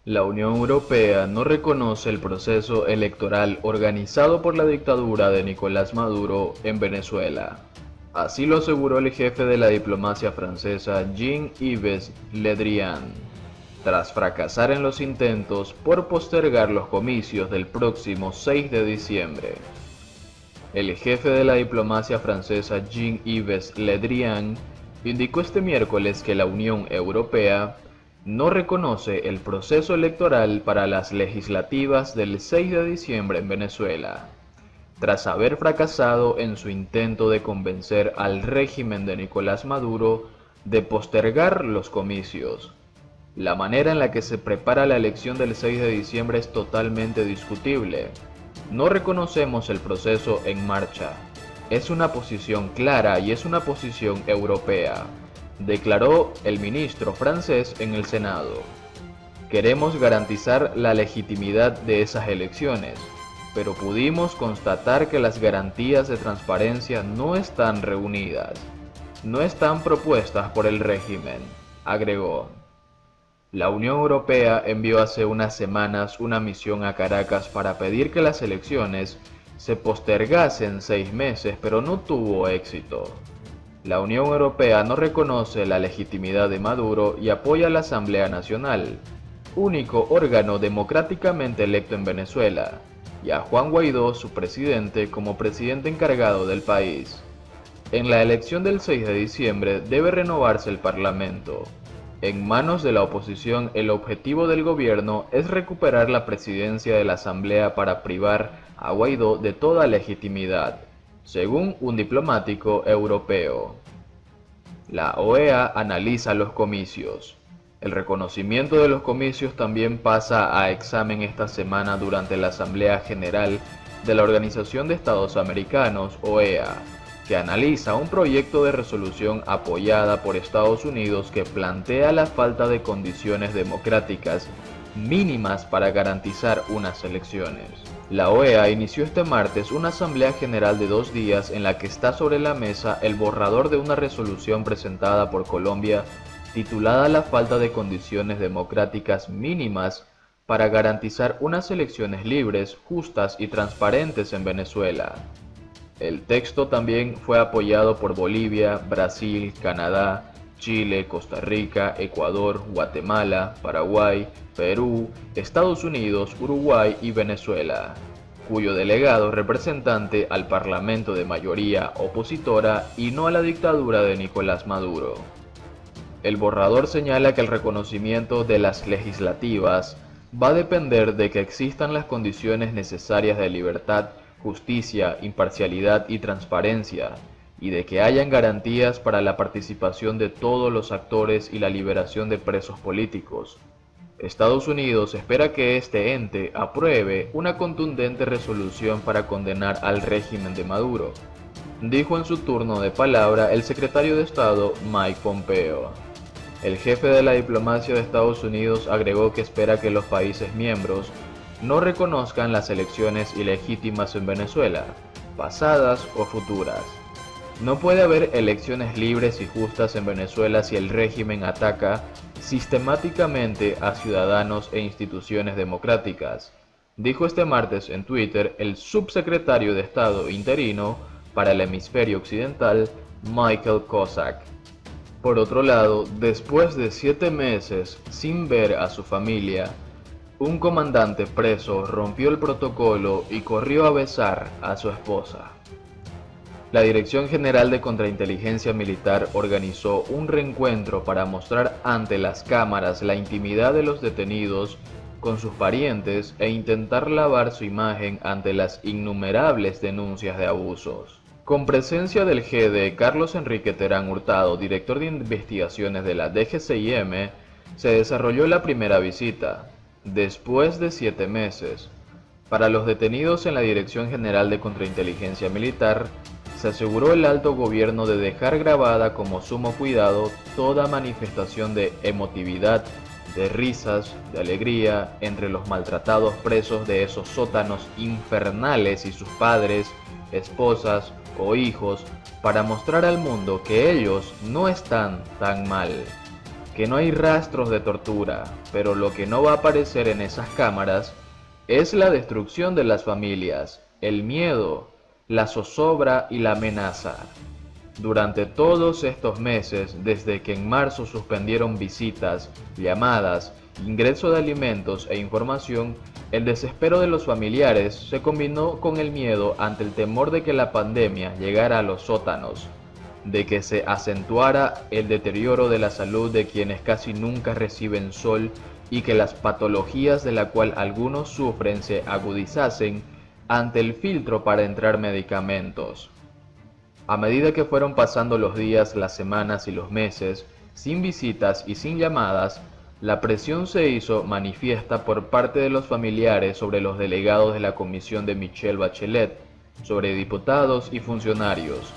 La Unión Europea no reconoce el proceso electoral organizado por la dictadura de Nicolás Maduro en Venezuela. Así lo aseguró el jefe de la diplomacia francesa Jean-Yves Le Drian, tras fracasar en los intentos por postergar los comicios del próximo 6 de diciembre. El jefe de la diplomacia francesa Jean-Yves Le Drian indicó este miércoles que la Unión Europea no reconoce el proceso electoral para las legislativas del 6 de diciembre en Venezuela, tras haber fracasado en su intento de convencer al régimen de Nicolás Maduro de postergar los comicios. La manera en la que se prepara la elección del 6 de diciembre es totalmente discutible. No reconocemos el proceso en marcha. Es una posición clara y es una posición europea, declaró el ministro francés en el Senado. Queremos garantizar la legitimidad de esas elecciones, pero pudimos constatar que las garantías de transparencia no están reunidas, no están propuestas por el régimen, agregó. La Unión Europea envió hace unas semanas una misión a Caracas para pedir que las elecciones se postergasen 6 meses, pero no tuvo éxito. La Unión Europea no reconoce la legitimidad de Maduro y apoya a la Asamblea Nacional, único órgano democráticamente electo en Venezuela, y a Juan Guaidó, su presidente, como presidente encargado del país. En la elección del 6 de diciembre debe renovarse el Parlamento. En manos de la oposición, el objetivo del gobierno es recuperar la presidencia de la Asamblea para privar a Guaidó de toda legitimidad, según un diplomático europeo. La OEA analiza los comicios. El reconocimiento de los comicios también pasa a examen esta semana durante la Asamblea General de la Organización de Estados Americanos, OEA, que analiza un proyecto de resolución apoyada por Estados Unidos que plantea la falta de condiciones democráticas mínimas para garantizar unas elecciones. La OEA inició este martes una asamblea general de 2 días en la que está sobre la mesa el borrador de una resolución presentada por Colombia titulada La falta de condiciones democráticas mínimas para garantizar unas elecciones libres, justas y transparentes en Venezuela. El texto también fue apoyado por Bolivia, Brasil, Canadá, Chile, Costa Rica, Ecuador, Guatemala, Paraguay, Perú, Estados Unidos, Uruguay y Venezuela, cuyo delegado representante al Parlamento de mayoría opositora y no a la dictadura de Nicolás Maduro. El borrador señala que el reconocimiento de las legislativas va a depender de que existan las condiciones necesarias de libertad, justicia, imparcialidad y transparencia, y de que hayan garantías para la participación de todos los actores y la liberación de presos políticos. Estados Unidos espera que este ente apruebe una contundente resolución para condenar al régimen de Maduro, dijo en su turno de palabra el secretario de Estado Mike Pompeo. El jefe de la diplomacia de Estados Unidos agregó que espera que los países miembros no reconozcan las elecciones ilegítimas en Venezuela, pasadas o futuras. No puede haber elecciones libres y justas en Venezuela si el régimen ataca sistemáticamente a ciudadanos e instituciones democráticas, dijo este martes en Twitter el subsecretario de Estado interino para el hemisferio occidental, Michael Kozak. Por otro lado, después de 7 meses sin ver a su familia, un comandante preso rompió el protocolo y corrió a besar a su esposa. La Dirección General de Contrainteligencia Militar organizó un reencuentro para mostrar ante las cámaras la intimidad de los detenidos con sus parientes e intentar lavar su imagen ante las innumerables denuncias de abusos. Con presencia del GD Carlos Enrique Terán Hurtado, director de investigaciones de la DGCIM, se desarrolló la primera visita, después de 7 meses. Para los detenidos en la Dirección General de Contrainteligencia Militar, se aseguró el alto gobierno de dejar grabada como sumo cuidado toda manifestación de emotividad, de risas, de alegría entre los maltratados presos de esos sótanos infernales y sus padres, esposas o hijos, para mostrar al mundo que ellos no están tan mal, que no hay rastros de tortura, pero lo que no va a aparecer en esas cámaras es la destrucción de las familias, el miedo, la zozobra y la amenaza. Durante todos estos meses, desde que en marzo suspendieron visitas, llamadas, ingreso de alimentos e información, el desespero de los familiares se combinó con el miedo ante el temor de que la pandemia llegara a los sótanos, de que se acentuara el deterioro de la salud de quienes casi nunca reciben sol y que las patologías de la cual algunos sufren se agudizasen ante el filtro para entrar medicamentos. A medida que fueron pasando los días, las semanas y los meses, sin visitas y sin llamadas, la presión se hizo manifiesta por parte de los familiares sobre los delegados de la comisión de Michelle Bachelet, sobre diputados y funcionarios.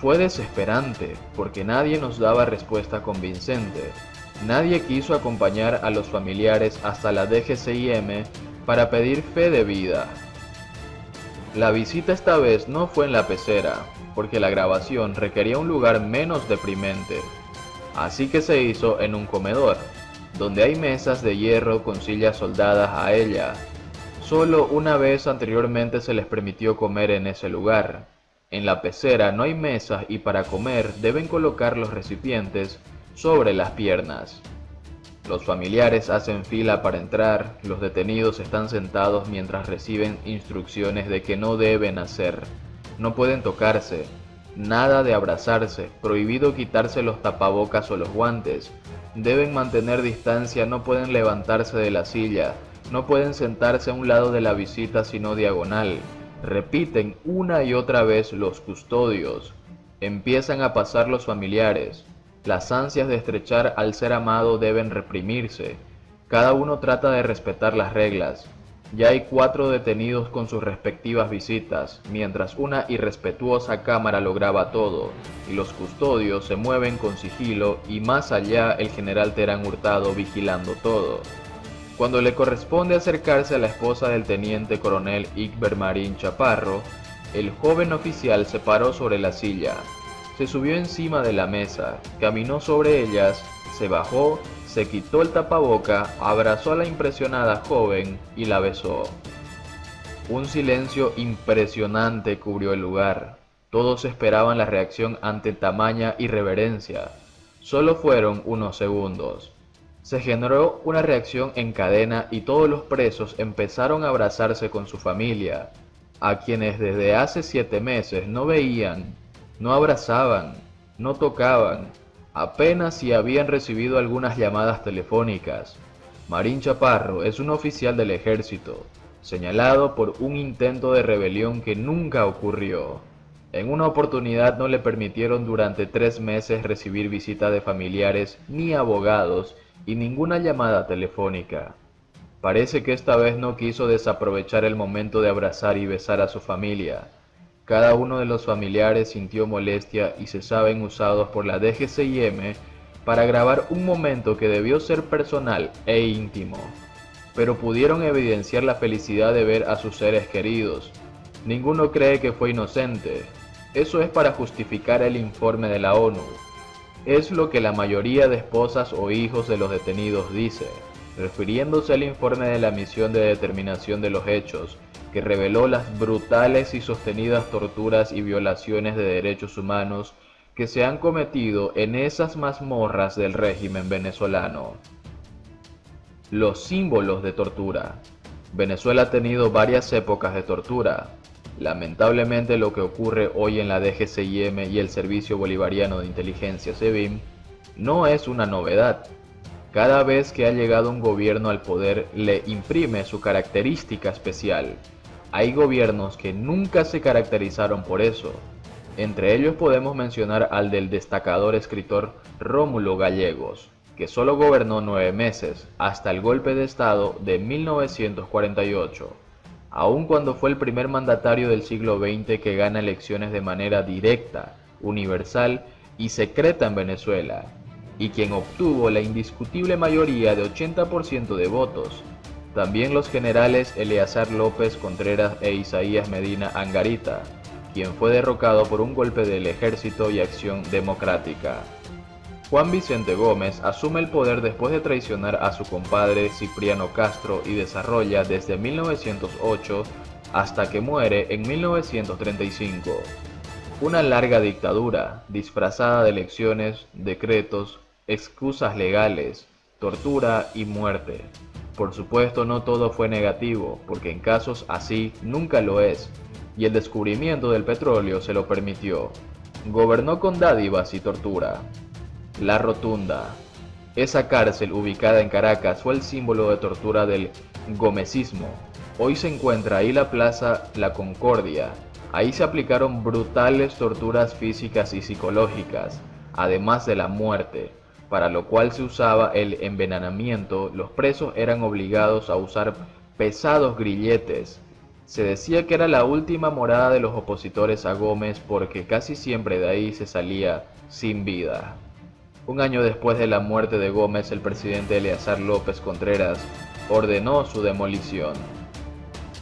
Fue desesperante, porque nadie nos daba respuesta convincente. Nadie quiso acompañar a los familiares hasta la DGCIM para pedir fe de vida. La visita esta vez no fue en la pecera, porque la grabación requería un lugar menos deprimente. Así que se hizo en un comedor, donde hay mesas de hierro con sillas soldadas a ella. Solo una vez anteriormente se les permitió comer en ese lugar. En la pecera no hay mesas y para comer deben colocar los recipientes sobre las piernas. Los familiares hacen fila para entrar, los detenidos están sentados mientras reciben instrucciones de que no deben hacer. No pueden tocarse, nada de abrazarse, prohibido quitarse los tapabocas o los guantes. Deben mantener distancia, no pueden levantarse de la silla, no pueden sentarse a un lado de la visita sino diagonal. Repiten una y otra vez los custodios. Empiezan a pasar los familiares. Las ansias de estrechar al ser amado deben reprimirse. Cada uno trata de respetar las reglas. Ya hay 4 detenidos con sus respectivas visitas, mientras una irrespetuosa cámara lo graba todo, y los custodios se mueven con sigilo y más allá el general Terán Hurtado vigilando todo. Cuando le corresponde acercarse a la esposa del teniente coronel Igber Marín Chaparro, el joven oficial se paró sobre la silla, se subió encima de la mesa, caminó sobre ellas, se bajó, se quitó el tapaboca, abrazó a la impresionada joven y la besó. Un silencio impresionante cubrió el lugar. Todos esperaban la reacción ante tamaña irreverencia. Solo fueron unos segundos. Se generó una reacción en cadena y todos los presos empezaron a abrazarse con su familia, a quienes desde hace 7 meses no veían, no abrazaban, no tocaban, apenas si habían recibido algunas llamadas telefónicas. Marín Chaparro es un oficial del ejército, señalado por un intento de rebelión que nunca ocurrió. En una oportunidad no le permitieron durante 3 meses recibir visita de familiares ni abogados y ninguna llamada telefónica. Parece que esta vez no quiso desaprovechar el momento de abrazar y besar a su familia. Cada uno de los familiares sintió molestia y se saben usados por la DGCIM para grabar un momento que debió ser personal e íntimo, pero pudieron evidenciar la felicidad de ver a sus seres queridos. Ninguno cree que fue inocente. Eso es para justificar el informe de la ONU. Es lo que la mayoría de esposas o hijos de los detenidos dice, refiriéndose al informe de la misión de determinación de los hechos, que reveló las brutales y sostenidas torturas y violaciones de derechos humanos que se han cometido en esas mazmorras del régimen venezolano. Los símbolos de tortura. Venezuela ha tenido varias épocas de tortura. Lamentablemente lo que ocurre hoy en la DGCIM y el Servicio Bolivariano de Inteligencia SEBIN no es una novedad. Cada vez que ha llegado un gobierno al poder le imprime su característica especial. Hay gobiernos que nunca se caracterizaron por eso. Entre ellos podemos mencionar al del destacador escritor Rómulo Gallegos, que solo gobernó 9 meses, hasta el golpe de Estado de 1948. Aun cuando fue el primer mandatario del siglo XX que gana elecciones de manera directa, universal y secreta en Venezuela, y quien obtuvo la indiscutible mayoría de 80% de votos. También los generales Eleazar López Contreras e Isaías Medina Angarita, quien fue derrocado por un golpe del Ejército y Acción Democrática. Juan Vicente Gómez asume el poder después de traicionar a su compadre Cipriano Castro y desarrolla desde 1908 hasta que muere en 1935. Una larga dictadura, disfrazada de elecciones, decretos, excusas legales, tortura y muerte. Por supuesto, no todo fue negativo, porque en casos así nunca lo es, y el descubrimiento del petróleo se lo permitió. Gobernó con dádivas y tortura. La Rotunda. Esa cárcel ubicada en Caracas fue el símbolo de tortura del gomecismo. Hoy se encuentra ahí la Plaza La Concordia. Ahí se aplicaron brutales torturas físicas y psicológicas, además de la muerte, para lo cual se usaba el envenenamiento. Los presos eran obligados a usar pesados grilletes. Se decía que era la última morada de los opositores a Gómez porque casi siempre de ahí se salía sin vida. Un año después de la muerte de Gómez, el presidente Eleazar López Contreras ordenó su demolición.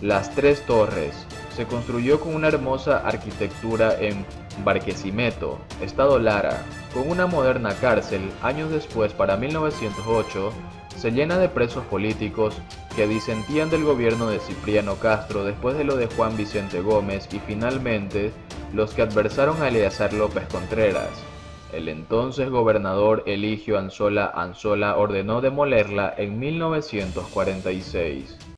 Las Tres Torres se construyó con una hermosa arquitectura en Barquisimeto, estado Lara, con una moderna cárcel. Años después, para 1908, se llena de presos políticos que disentían del gobierno de Cipriano Castro después de lo de Juan Vicente Gómez y finalmente los que adversaron a Eleazar López Contreras. El entonces gobernador Eligio Anzola ordenó demolerla en 1946.